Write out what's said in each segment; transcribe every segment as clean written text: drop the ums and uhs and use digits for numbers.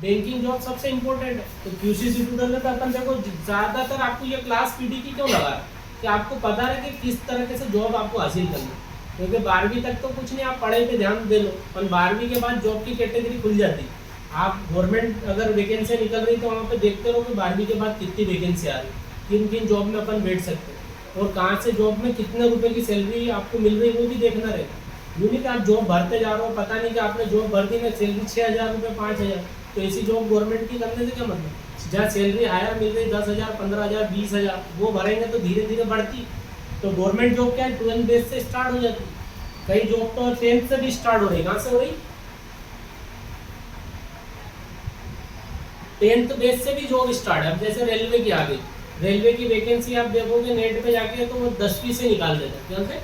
Banking job सबसे important है। तो क्यूसी ट्यूटर में अपन देखो ज़्यादातर आपको ये क्लास पीडी की क्यों लगा है कि आपको पता है कि किस तरीके से जॉब आपको हासिल करनी है। क्योंकि 12वीं तक तो कुछ नहीं, आप पढ़ाई पे ध्यान दे लो, और 12वीं के बाद जॉब की कैटेगरी खुल जाती है। आप गवर्नमेंट अगर वैकेंसी निकल रही तो वहाँ पे देखते रहो कि 12वीं के बाद कितनी वैकेंसी आ रही, किन किन जॉब में अपन बैठ सकते हैं, और कहाँ से जॉब में कितने रुपए की सैलरी आपको मिल रही है वो भी देखना रहेगा। यूँ नहीं कि आप जॉब भरते जा रहे हो, पता नहीं कि आपने जॉब भर दी ना, सैलरी 6,000 रुपये 5,000, तो ऐसी जॉब गवर्नमेंट की करने से क्या मतलब। जहाँ सैलरी हायर मिल रही 10,000 15,000 20,000 वो भरेंगे तो धीरे धीरे बढ़ती। तो गवर्नमेंट जॉब क्या है 12th बेस से स्टार्ट हो जाती, कई जॉब तो 10th से भी स्टार्ट हो रही। कहाँ से हो रही, 10th बेस से भी जॉब स्टार्ट है। अब जैसे रेलवे की आ गई, रेलवे की वैकेंसी आप देखोगे नेट पे जाके तो वो 10वीं से निकाल देते हैं, क्यों से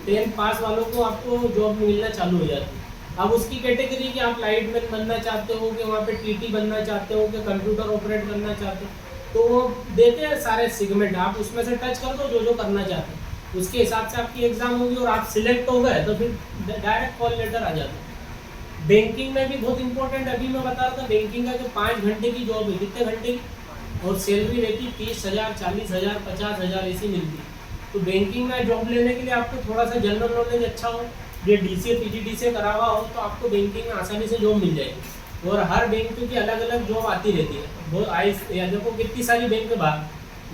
10th पास वालों को आपको जॉब मिलना चालू हो जाती है। अब उसकी कैटेगरी कि आप लाइटमैन बनना चाहते हो, कि वहाँ पे टीटी बनना चाहते हो, कि कंप्यूटर ऑपरेट करना चाहते हो, तो वो देते हैं सारे सेगमेंट, आप उसमें से टच कर दो जो करना चाहते हैं, उसके हिसाब से आपकी एग्जाम होगी और आप सिलेक्ट हो गए तो फिर डायरेक्ट कॉल लेटर आ जाता है। बैंकिंग में भी बहुत इंपॉर्टेंट, अभी मैं बता रहा था बैंकिंग का कि 5 घंटे की जॉब है, कितने घंटे की, और सैलरी रहती 30,000 40,000 50,000 ऐसी मिलती है। तो बैंकिंग में जॉब लेने के लिए आपको थोड़ा सा जनरल नॉलेज अच्छा हो, ये डीसीए पीजीडीसीए करा हुआ हो, तो आपको बैंकिंग में आसानी से जॉब मिल जाएगी। और हर बैंक की अलग अलग जॉब आती रहती है, बहुत देखो कितनी सारी बैंक है बाहर,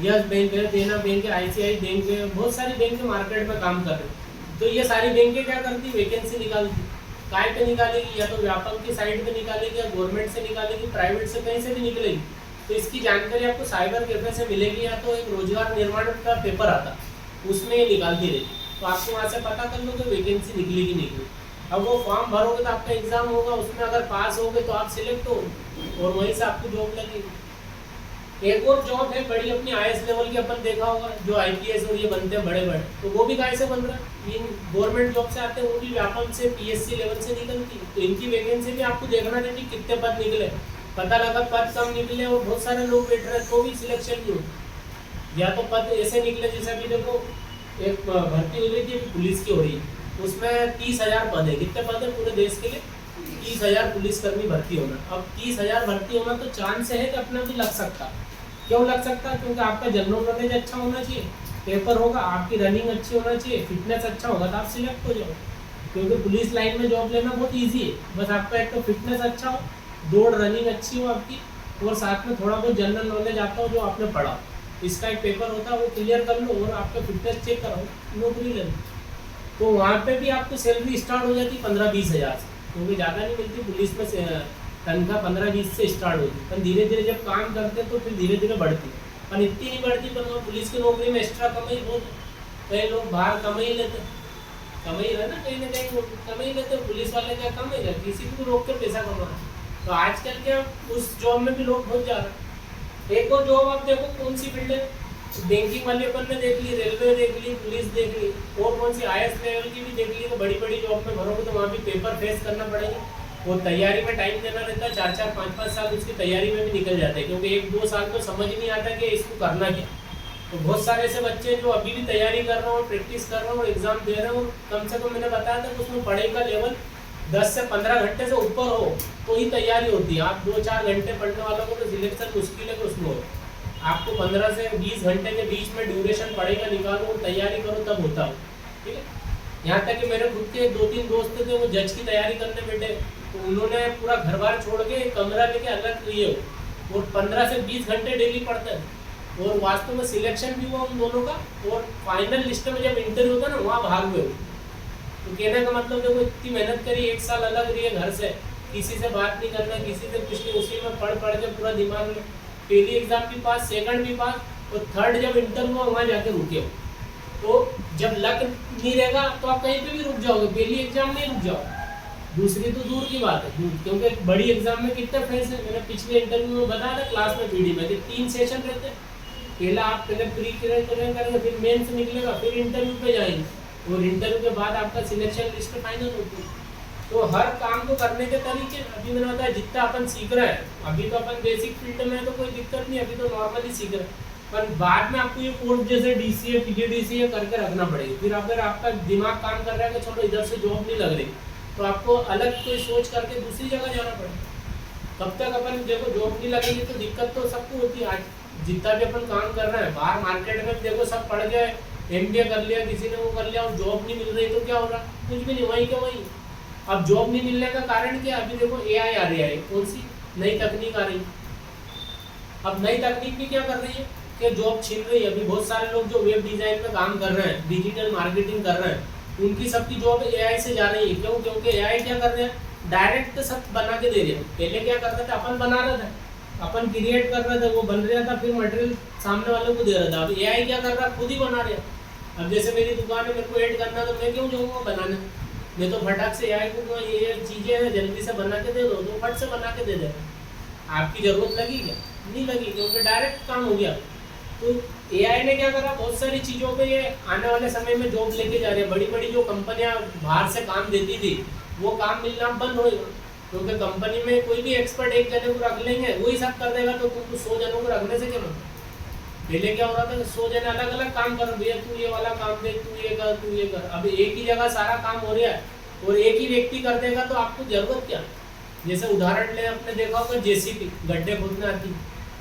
यस बैंक है, देना बैंक है, आईसीआई बैंक है, बहुत सारी बैंक मार्केट में काम कर रहे हैं। तो ये सारी बैंकें क्या करती, वैकेंसी निकालती, काय पे निकालेगी, या तो व्यापक की साइड पे निकालेगी, या गवर्नमेंट से निकालेगी, प्राइवेट से कहीं से भी निकलेगी। तो इसकी जानकारी आपको साइबर कैफे से मिलेगी, या तो एक रोजगार निर्माण का पेपर आता उसमें ये निकालती रहती, तो आपको वहाँ से पता कर लो कि वैकेंसी निकली कि नहीं निकली। अब वो फॉर्म भरोगे तो आपका एग्जाम होगा, उसमें अगर पास होगे तो आप सिलेक्ट हो और वहीं से आपको जॉब लगेगी। एक और जॉब है बड़ी अपनी आईएएस लेवल की, अपन देखा होगा जो आईपीएस और ये बनते हैं बड़े बड़े, तो वो भी कहाँ से बन रहा है, इन गवर्नमेंट जॉब से आते हैं, वो भी व्यापक से पीएससी लेवल से निकलती है। तो इनकी वैकेंसी भी आपको देखना चाहिए कितने पद निकले, पता लगा पद कम निकले और बहुत सारे लोग बैठ रहे हैं तो भी सिलेक्शन नहीं होती। या तो पद ऐसे निकले जैसे अभी देखो एक भर्ती हो रही थी पुलिस की हो रही है, उसमें 30,000 पद है, कितने पद है पूरे देश के लिए, 30,000 पुलिसकर्मी भर्ती होना। अब 30,000 भर्ती होना तो चांस है कि अपना भी लग सकता। क्यों लग सकता, क्योंकि आपका जनरल नॉलेज अच्छा होना चाहिए, पेपर होगा, आपकी रनिंग अच्छी होना चाहिए, फिटनेस अच्छा होगा तो आप सिलेक्ट हो जाओ। क्योंकि पुलिस लाइन में जॉब लेना बहुत ईजी है, बस आपका एक तो फिटनेस अच्छा हो, दौड़ रनिंग अच्छी हो आपकी, और साथ में थोड़ा बहुत जनरल नॉलेज आता हो जो आपने पढ़ा। इसका एक पेपर होता है वो क्लियर कर लो और आपका फिटनेस चेक कराओ, नौकरी ले लो। तो वहाँ पे भी आपको सैलरी स्टार्ट हो जाती 15-20 हज़ार से, क्योंकि ज़्यादा नहीं मिलती पुलिस में, तनख्वाह 15-20 से स्टार्ट होती, पर धीरे धीरे जब काम करते तो फिर धीरे धीरे बढ़ती, पर इतनी नहीं बढ़ती। पर वो पुलिस की नौकरी में एक्स्ट्रा कमाई बहुत, कई लोग बाहर कमाई लेते, कमाई है ना कहीं कमाई लेते, पुलिस वाले क्या कमाई लेते, किसी को रोक कर पैसा कमा। तो आजकल क्या उस जॉब में भी लोग बहुत जा रहे हैं। एक और जॉब आप देखो कौन सी फील्ड है, बैंकिंग वाली अपन ने देख ली, रेलवे देख ली, पुलिस देख ली, और कौन सी आईएएस लेवल की भी देख ली। तो बड़ी बड़ी जॉब में भरोगे तो वहाँ भी पेपर फेस करना पड़ेगा, वो तैयारी में टाइम देना रहता है, 4-4 5-5 साल उसकी तैयारी में भी निकल जाते हैं, क्योंकि 1-2 साल तो समझ नहीं आता कि इसको करना क्या। तो बहुत सारे ऐसे बच्चे जो अभी भी तैयारी कर रहे हो, प्रैक्टिस कर रहे हो, एग्जाम दे रहे हो, कम से कम मैंने बताया था कि उसमें पढ़ाई का लेवल 10 से 15 घंटे से ऊपर हो तो ही तैयारी होती है। आप 2-4 घंटे पढ़ने वालों को तो सिलेक्शन मुश्किल है कि उसमें हो। आपको 15 से 20 घंटे के बीच में ड्यूरेशन पढ़ेगा निकालो और तैयारी करो तब होता हो, ठीक है। यहाँ तक कि मेरे खुद के 2-3 दोस्त थे वो जज की तैयारी करने बैठे, तो उन्होंने पूरा घर बार छोड़ के कमरा लेके अलग लिए हो और 15 से 20 घंटे डेली पढ़ते हैं, और वास्तव में सिलेक्शन भी हुआ उन दोनों का, और फाइनल लिस्ट में जब इंटरव्यू होता ना वहाँ बाहर हुए। तो कहने का मतलब देखो इतनी मेहनत करी, 1 साल अलग रही है घर से, किसी से बात नहीं करना, किसी से कुछ नहीं, उसी में पढ़ के पूरा दिमाग में पहली एग्जाम भी पास, सेकंड भी पास, और थर्ड जब इंटरव्यू हुआ वहाँ जाके रुके हो। तो जब लक नहीं रहेगा तो आप कहीं पे भी रुक जाओगे, पहली एग्जाम में रुक जाओ, दूसरी तो दूर की बात है, क्योंकि बड़ी एग्जाम में कितने फेस है। मैंने पिछले इंटरव्यू में बताया था क्लास में पीडी में कि 3 सेशन रहते हैं। पहला आप पहले प्री करेंगे, फिर मेंस निकलेगा, फिर इंटरव्यू पे जाएंगे, और इंटरव्यू के बाद आपका सिलेक्शन लिस्ट फाइनल होती है। तो हर काम को करने के तरीके अभी मैंने बताया, जितना अपन सीख रहे हैं, अभी तो अपन बेसिक फील्ड में है तो कोई दिक्कत नहीं, अभी तो नॉर्मली सीख रहे हैं, पर बाद में आपको ये कोर्स जैसे डीसीए पीजीडीसीए करके रखना पड़ेगा। फिर अगर आपका दिमाग काम कर रहा है कि चलो इधर से जॉब नहीं लग रही, तो आपको अलग कोई सोच करके दूसरी जगह जाना पड़ेगा। तब तक अपन देखो जॉब नहीं लगेगी तो दिक्कत तो सबको होती है। आज जितना भी अपन काम कर रहे हैं बाहर मार्केट में देखो सब पढ़ गए, एमबीए कर लिया, किसी ने वो कर लिया, और जॉब नहीं मिल रही तो क्या हो रहा? कुछ भी नहीं, वही क्या वही। अब जॉब नहीं मिलने का कारण क्या? अभी देखो एआई आ रही है, कौन सी नई तकनीक आ रही है। अब नई तकनीक भी क्या कर रही है कि जॉब छीन रही है। अभी बहुत सारे लोग जो वेब डिजाइन में काम कर रहे हैं, डिजिटल मार्केटिंग कर रहे हैं, उनकी सबकी जॉब एआई से जा रही है। क्यों? क्योंकि एआई क्या कर रहे हैं, डायरेक्ट सब बना के दे रहे हैं। पहले क्या करते थे, अपन बना रहे थे, अपन क्रिएट कर रहे थे, वो बन रहा था, फिर मटेरियल सामने वालों को दे रहा था। अब एआई क्या कर रहा है, खुद ही बना रहे हैं। अब जैसे मेरी दुकान है, मेरे को ऐड करना, तो मैं क्यों जाऊँगा बनाने? मैं तो फटाक से एआई को ये चीज़ें हैं जल्दी से बना के दे दो, तो फट से बना के दे दे। आपकी ज़रूरत लगी क्या? नहीं लगी, क्योंकि डायरेक्ट काम हो गया। तो एआई ने क्या करा, बहुत सारी चीज़ों पे ये आने वाले समय में जॉब लेके जा रहे हैं। बड़ी बड़ी जो कंपनियां बाहर से काम देती थी वो काम मिलना बंद होएगा, क्योंकि कंपनी में कोई भी एक्सपर्ट एक जने को रख लेंगे, वही सब कर देगा। तो तुमको 100 जनों को रखने से क्या मतलब? पहले क्या हो रहा था, 100 जने अलग अलग काम कर, भैया तू ये वाला काम दे, तू ये कर, तू ये कर। अब एक ही जगह सारा काम हो रहा है और एक ही व्यक्ति कर देगा, तो आपको जरूरत क्या? जैसे उदाहरण ले, आपने देखा होगा जेसीबी गड्ढे खोदने आती।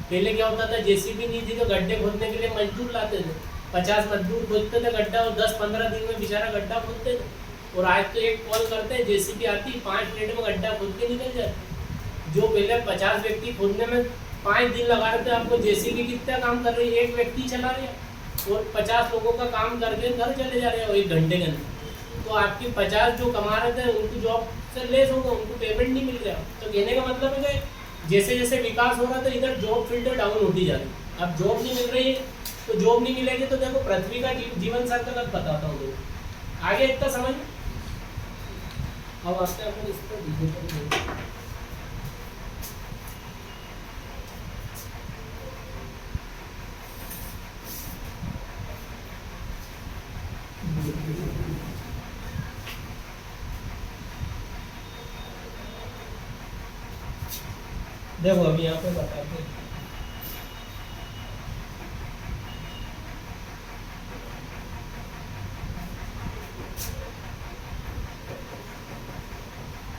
पहले क्या होता था, जेसीबी नहीं थी तो गड्ढे खोदने के लिए मजदूर लाते थे, 50 मजदूर खोदते थे गड्ढा, और 10-15 दिन में बेचारा गड्ढा खोदते थे। और आज तो एक कॉल करते हैं, जेसीबी आती, 5 मिनट में गड्ढा खोद के निकल जाते। जो पहले 50 व्यक्ति खोदने में 5 दिन लगा रहे थे, आपको जेसीबी कितना काम कर रही है, एक व्यक्ति चला रहा है और 50 लोगों का काम करके घर चले जा रहे हैं 1 घंटे के अंदर। तो आपकी 50 जो कमा रहे थे उनकी जॉब से लेस होगा, उनको पेमेंट नहीं मिल रहा। तो कहने का मतलब है कि जैसे जैसे विकास हो रहा था, इधर जॉब फील्ड डाउन होती जा रही है। अब जॉब नहीं मिल रही है, तो जॉब नहीं मिलेगी तो देखो पृथ्वी का जीवन सर्कल अब बताता हूँ लोगों आगे इतना समझ। अब आपसे अपन इस पर डिजिटल देखो अभी यहाँ पे बताते हैं।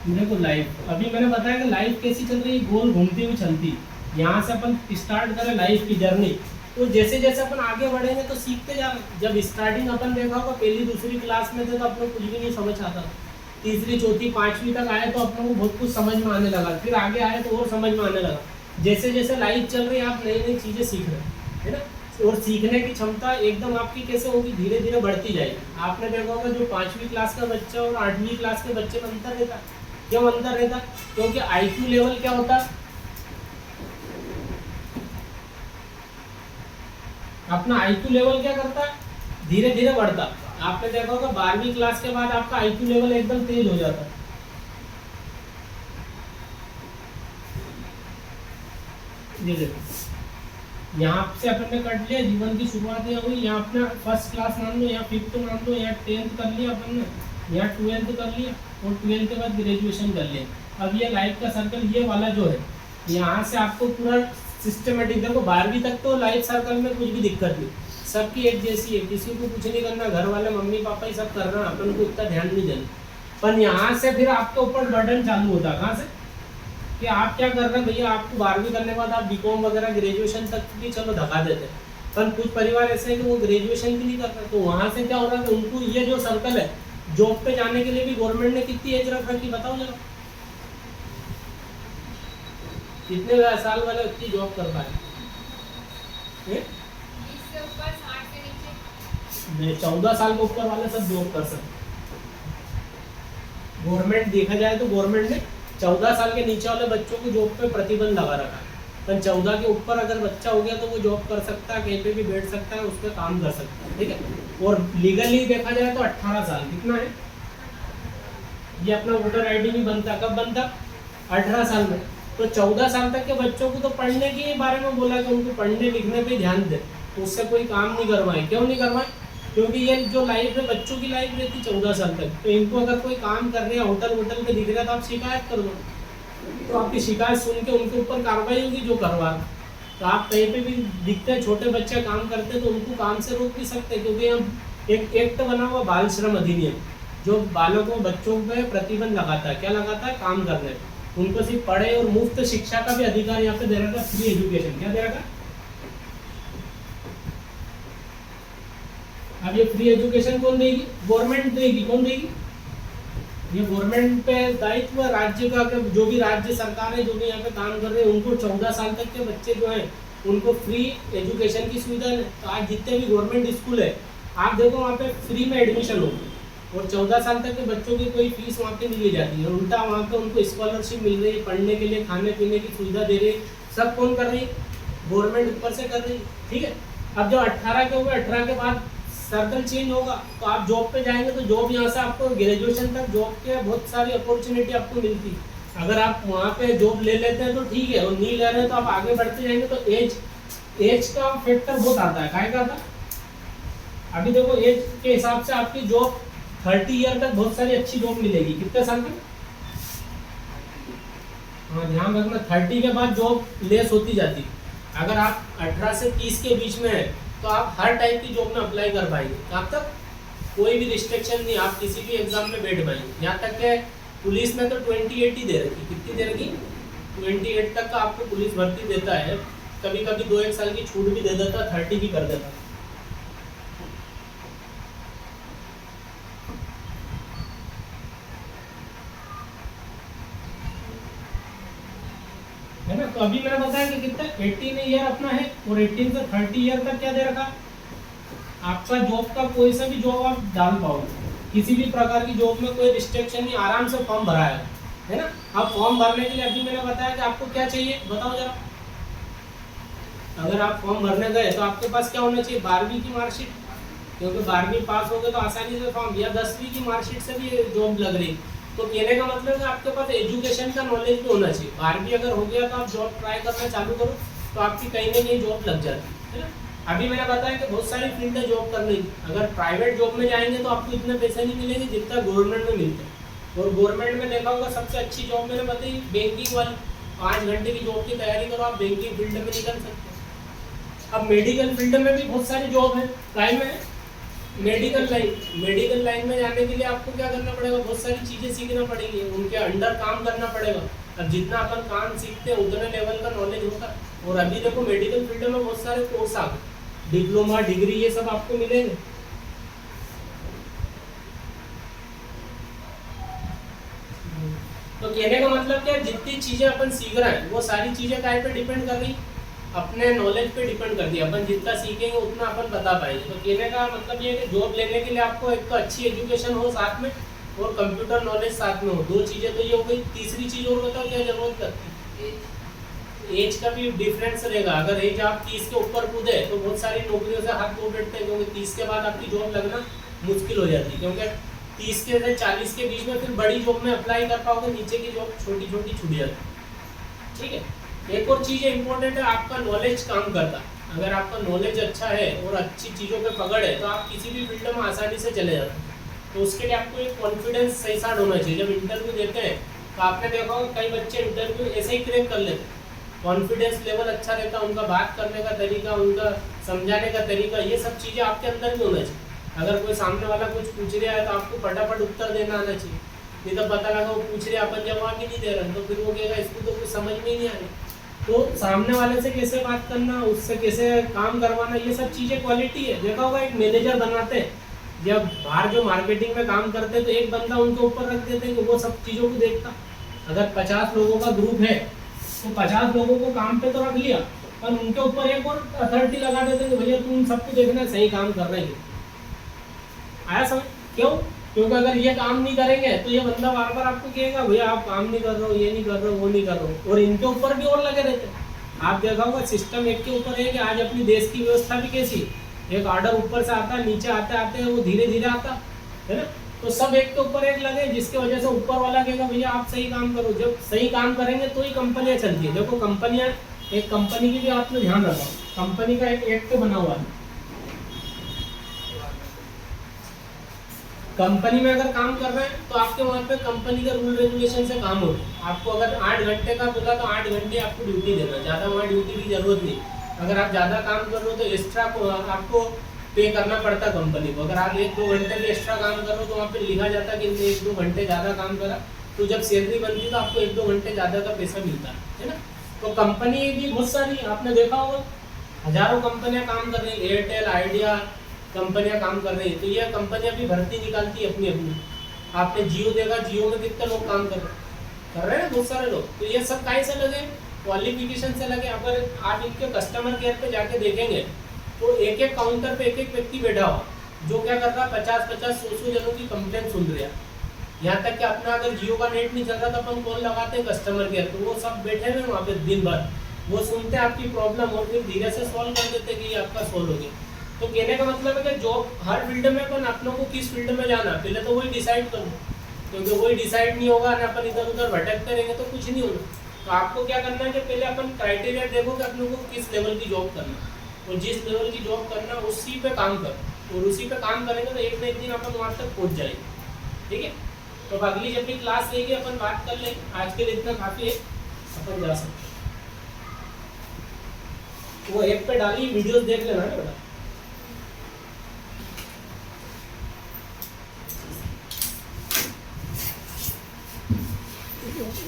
देखो लाइफ, अभी मैंने बताया कि लाइफ कैसी चल रही है, गोल घूमती हुई चलती। यहाँ से अपन स्टार्ट करें लाइफ की जर्नी, तो जैसे जैसे अपन आगे बढ़ेंगे तो सीखते जा रहे। जब स्टार्टिंग अपन देखा होगा, पहली दूसरी क्लास में थे तो अपन कुछ भी नहीं समझ आता, तीसरी चौथी पांचवी तक आए तो अपन को बहुत कुछ समझ में आने लगा, फिर आगे आए तो और समझ में आने लगा। जैसे जैसे लाइफ चल रही है, आप नई नई चीज़ें सीख रहे हैं, है ना। और सीखने की क्षमता एकदम आपकी कैसे होगी, धीरे धीरे बढ़ती जाएगी। आपने देखा होगा जो 5वीं क्लास का बच्चा और 8वीं क्लास के बच्चे में अंतर रहता है। क्यों अंतर रहता? क्योंकि आईक्यू लेवल क्या होता है, अपना आईक्यू लेवल क्या करता है, धीरे धीरे बढ़ता। आपने देखा होगा 12वीं क्लास के बाद आपका आईक्यू लेवल एकदम तेज हो जाता है। ये देखो, यहाँ से अपन ने कट लिया, जीवन की शुरुआत यहाँ हुई। यहाँ अपना फर्स्ट क्लास मान लो, यहाँ 5th मान लो, यहाँ 10th कर लिया अपन ने, यहाँ 12th कर लिया, और 12th के बाद ग्रेजुएशन कर लिया। अब ये लाइफ का सर्कल ये वाला जो है, यहाँ से आपको पूरा सिस्टमेटिक, देखो 12वीं तक तो लाइफ सर्कल में कुछ भी दिक्कत नहीं, सबकी एक जैसी है, किसी को कुछ नहीं करना, घर वाले मम्मी पापा ही सब कर रहे हैं, अपन को इतना ध्यान नहीं देना। पर यहाँ से फिर आपके ऊपर बर्डन चालू होता है। कहाँ से? कि आप क्या कर रहे हैं भैया, आपको 12वीं करने के बाद आप बीकॉम वगैरह ग्रेजुएशन तक भी चलो धका देते हैं, पर कुछ परिवार ऐसे हैं कि वो ग्रेजुएशन भी नहीं कर रहे। तो वहाँ से क्या हो रहा है कि उनको ये जो सर्कल है, जॉब पे जाने के लिए भी गवर्नमेंट ने कितनी एज रख रखी, बताओ जरा, कितने साल वाले व्यक्ति जॉब कर पाए? 14 साल के ऊपर वाले सब जॉब कर सकते। गवर्नमेंट देखा जाए तो गवर्नमेंट ने 14 साल के नीचे वाले बच्चों को जॉब पे प्रतिबंध लगा रखा है, पर 14 के ऊपर अगर बच्चा हो गया तो वो जॉब कर सकता है, कहीं पे भी बैठ सकता है, उस पर काम कर सकता है, ठीक है। और लीगली देखा जाए तो 18 साल, कितना है ये, अपना वोटर आईडी भी बनता, कब बनता? 18 साल में। तो 14 साल तक के बच्चों को तो पढ़ने के बारे में बोला कि उनको पढ़ने लिखने पे ध्यान दे, तो उससे कोई काम नहीं करवाए। क्यों नहीं करवाए? क्योंकि ये जो लाइफ है, बच्चों की लाइफ रहती 14 साल तक, तो इनको अगर कोई काम कर रहे हैं, होटल पे दिख रहा है, तो आप शिकायत कर दो, तो आपकी शिकायत सुन के उनके ऊपर कार्रवाई होगी जो करवा। तो आप कहीं पे भी दिखते हैं छोटे बच्चे काम करते हैं तो उनको काम से रोक भी सकते हैं, क्योंकि हम एक एक्ट बना हुआ बाल श्रम अधिनियम, जो बालकों बच्चों पे प्रतिबंध लगाता है। क्या लगाता है? काम करने पे। उनको सिर्फ पढ़े और मुफ्त शिक्षा का भी अधिकार यहाँ पे दे रखा, फ्री एजुकेशन। क्या दे रखा? अब ये फ्री एजुकेशन कौन देगी? गवर्नमेंट देगी। कौन देगी? ये गवर्नमेंट पे दायित्व राज्य का, जो भी राज्य सरकार है जो भी यहाँ पे काम कर रहे हैं उनको 14 साल तक के बच्चे जो हैं उनको फ्री एजुकेशन की सुविधा है। तो आज जितने भी गवर्नमेंट स्कूल है आप देखो वहाँ पे फ्री में एडमिशन होगी और 14 साल तक के बच्चों की कोई फीस वहाँ पे नहीं ली जाती है। उल्टा वहाँ पे उनको स्कॉलरशिप मिल रही है, पढ़ने के लिए खाने पीने की सुविधा दे रही है। सब कौन कर रही है? गवर्नमेंट ऊपर से कर रही है। ठीक है, अब जो 18 के हुए 18 के बाद सर्कल चेंज होगा तो आप जॉब पे जाएंगे तो जॉब यहाँ से आपको ग्रेजुएशन तक जॉब के बहुत सारी अपॉर्चुनिटी आपको मिलती है। अगर आप वहाँ पे जॉब ले लेते हैं तो ठीक है, और नहीं ले रहे हैं तो आप आगे बढ़ते जाएंगे तो एज का फैक्टर बहुत आता है। काय का आता? अभी देखो एज के हिसाब से आपकी जॉब 30 ईयर तक बहुत सारी अच्छी जॉब मिलेगी। कितने साल तक? हाँ ध्यान रखना, 30 के बाद जॉब लेस होती जाती। अगर आप 18 से 30 के बीच में है तो आप हर टाइप की जॉब में अप्लाई कर पाएंगे। कब तक? कोई भी रिस्ट्रिक्शन नहीं, आप किसी भी एग्जाम में बैठ पाएंगे। यहाँ तक कि पुलिस में तो 28 ही दे रखी। कितनी दे रखी? 28 तक का आपको पुलिस भर्ती देता है। कभी कभी 2-1 साल की छूट भी दे देता, 30 भी कर देता है ना। तो अभी मैंने बताया कि कितना 18 ईयर अपना है और 18 से 30 ईयर तक क्या दे रखा? आपका जॉब का कोई सा भी जॉब आप डाल पाओगे, किसी भी प्रकार की जॉब में कोई रिस्ट्रिक्शन नहीं, आराम से फॉर्म भरा है ना। अब फॉर्म भरने के लिए अभी मैंने बताया कि आपको क्या चाहिए, बताओ जरा। अगर आप फॉर्म भरने गए तो आपके पास क्या होना चाहिए? 12वीं की मार्कशीट, क्योंकि 12वीं पास हो गए तो आसानी से फॉर्म, या 10वीं की मार्कशीट से भी जॉब लग रही। तो कहने का मतलब है आपके पास एजुकेशन का नॉलेज भी होना चाहिए। 12वीं अगर हो गया तो आप जॉब ट्राई करना चालू करो तो आपकी कहीं ना कहीं जॉब लग जाती है ना। अभी मैंने बताया कि बहुत सारी फील्ड है जॉब करने की। अगर प्राइवेट जॉब में जाएंगे तो आपको इतने पैसे नहीं मिलेंगे जितना गवर्नमेंट में मिलते हैं। और गवर्नमेंट में देखा होगा सबसे अच्छी जॉब मैंने बताई बैंकिंग वाली। 5 घंटे की जॉब की तैयारी करो, आप बैंकिंग फील्ड में निकल सकते हो। अब मेडिकल फील्ड में भी बहुत सारी जॉब है। टाइम है मेडिकल लाइन में जाने के लिए आपको क्या करना पड़ेगा? बहुत सारी चीज़ें सीखना पड़ेगी, उनके अंडर काम करना पड़ेगा। अब जितना अपन काम सीखते हैं उतने लेवल का नॉलेज होता है। और अभी देखो मेडिकल फील्ड में बहुत सारे कोर्स आ गए, डिप्लोमा डिग्री ये सब आपको मिलेंगे। तो कहने का मतलब क्या, जितनी चीज़ें अपन सीख रहे हैं वो सारी चीज़ें काय पे डिपेंड कर रही? अपने नॉलेज पे डिपेंड करती है। अपन जितना सीखेंगे उतना अपन बता पाएंगे। तो कहने का मतलब ये है कि जॉब लेने के लिए आपको एक तो अच्छी एजुकेशन हो साथ में और कंप्यूटर नॉलेज साथ में हो। 2 चीज़ें तो ये हो गई। तीसरी चीज़ और बताओ क्या जरूरत करती है? एज का भी डिफरेंस रहेगा। अगर एज आप 30 के ऊपर कूदे तो बहुत सारी नौकरियों से हाथ धो बैठते हैं, क्योंकि 30 के बाद आपकी जॉब लगना मुश्किल हो जाती है। क्योंकि 30 के से 40 के बीच में फिर बड़ी जॉब में अप्लाई कर पाओगे, नीचे की जॉब छोटी छोटी छूट जाती। ठीक है, एक और चीज़ इंपॉर्टेंट है, आपका नॉलेज काम करता है। अगर आपका नॉलेज अच्छा है और अच्छी चीज़ों पे पकड़ है तो आप किसी भी फील्ड में आसानी से चले जाते हैं। तो उसके लिए आपको एक कॉन्फिडेंस सही साथ होना चाहिए। जब इंटरव्यू देते हैं तो आपने देखा होगा कई बच्चे इंटरव्यू ऐसे ही क्रैक कर लेते हैं। कॉन्फिडेंस लेवल अच्छा रहता है, उनका बात करने का तरीका, उनका समझाने का तरीका, ये सब चीज़ें आपके अंदर भी होना चाहिए। अगर कोई सामने वाला कुछ पूछ रहा है तो आपको फटाफट उत्तर देना आना चाहिए। नहीं तो पता लगा वो पूछ रहे अपन जवाब ही नहीं दे रहे तो फिर वो कहेगा इसको तो कुछ समझ में ही नहीं आ रही। तो सामने वाले से कैसे बात करना, उससे कैसे काम करवाना, ये सब चीज़ें क्वालिटी है। देखा होगा एक मैनेजर बनाते हैं, जब बाहर जो मार्केटिंग में काम करते हैं तो एक बंदा उनके ऊपर रख देते हैं कि वो सब चीज़ों को देखता। अगर 50 लोगों का ग्रुप है तो 50 लोगों को काम पे तो रख लिया, पर उनके ऊपर एक और अथॉरिटी लगा देते हैं कि भैया तुम सबको देखना सही काम कर रहे हैं। आया समझ? क्यों? क्योंकि अगर ये काम नहीं करेंगे तो ये बंदा बार बार आपको कहेगा भैया आप काम नहीं कर रहे हो, ये नहीं कर रहे हो, वो नहीं कर रहे हो, और इनके ऊपर भी और लगे रहते हैं। आप देखा होगा सिस्टम एक के ऊपर है कि आज अपनी देश की व्यवस्था भी कैसी, एक ऑर्डर ऊपर से आता है, नीचे आते आते वो धीरे धीरे आता है ना। तो सब एक के ऊपर एक लगे, जिसकी वजह से ऊपर वाला कहेगा भैया आप सही काम करो। जब सही काम करेंगे तो ही कंपनियां चलती है। देखो कंपनियां, एक कंपनी की भी आपने ध्यान रखो, कंपनी का एक एक्ट बना हुआ है। कंपनी में अगर काम कर रहे हैं तो आपके वहाँ पे कंपनी के रूल रेगुलेशन से काम होता है। आपको अगर 8 घंटे का बोला तो 8 घंटे आपको ड्यूटी देना, ज़्यादा वहाँ ड्यूटी की जरूरत नहीं। अगर आप ज़्यादा काम कर रहे हो तो एक्स्ट्रा आपको पे करना पड़ता कंपनी को। अगर आप 1-2 घंटे भी एक्स्ट्रा काम कर रहे हो तो वहाँ पे लिखा जाता है कि 1-2 घंटे ज़्यादा काम करा तो जब सैलरी बनती है तो आपको 1-2 घंटे ज़्यादा का पैसा मिलता है ना। तो कंपनी भी बहुत सारी आपने देखा होगा, हजारों कंपनियां काम कर रही हैं, एयरटेल आइडिया कंपनियां काम कर रही हैं। तो ये कंपनियां भी भर्ती निकालती है अपनी अपनी। आपने जियो देखा, जियो में कितने लोग काम कर रहे हैं बहुत सारे लोग। तो ये सब काहे से लगे, क्वालिफिकेशन से लगे। अगर आप इनके कस्टमर केयर पे जाके देखेंगे तो एक एक काउंटर पे एक एक व्यक्ति बैठा हुआ जो क्या कर रहा है, 50-50 100 जनों की कंप्लेंट सुन रहा है। यहाँ तक कि अपना अगर जियो का नेट नहीं चल रहा तो अपन कॉल लगाते हैं कस्टमर केयर, तो वो सब बैठे हुए वहाँ पे दिन भर, वो सुनते हैं आपकी प्रॉब्लम और फिर धीरे से सॉल्व कर देते कि ये आपका सॉल्व हो गया। तो कहने का मतलब है कि जॉब हर फील्ड में अपन अपनों को किस फील्ड में जाना पहले तो वही डिसाइड करो, क्योंकि वही डिसाइड नहीं होगा ना अपन इधर उधर भटकते रहेंगे तो कुछ नहीं होगा। तो आपको क्या करना है कि पहले अपन क्राइटेरिया देखो कि अपनों को किस लेवल की जॉब करना है, और जिस लेवल की जॉब करना उसी पे काम करो, और उसी पे काम करेंगे तो एक ना एक दिन अपन वहाँ तक पहुँच जाएंगे। ठीक है, तो अगली जब भी क्लास रहेगी अपन बात कर लेंगे। आज के लिए इतना काफ़ी है, अपन जा सकते। वो ऐप पे डाली वीडियोस देख लेना ना बेटा।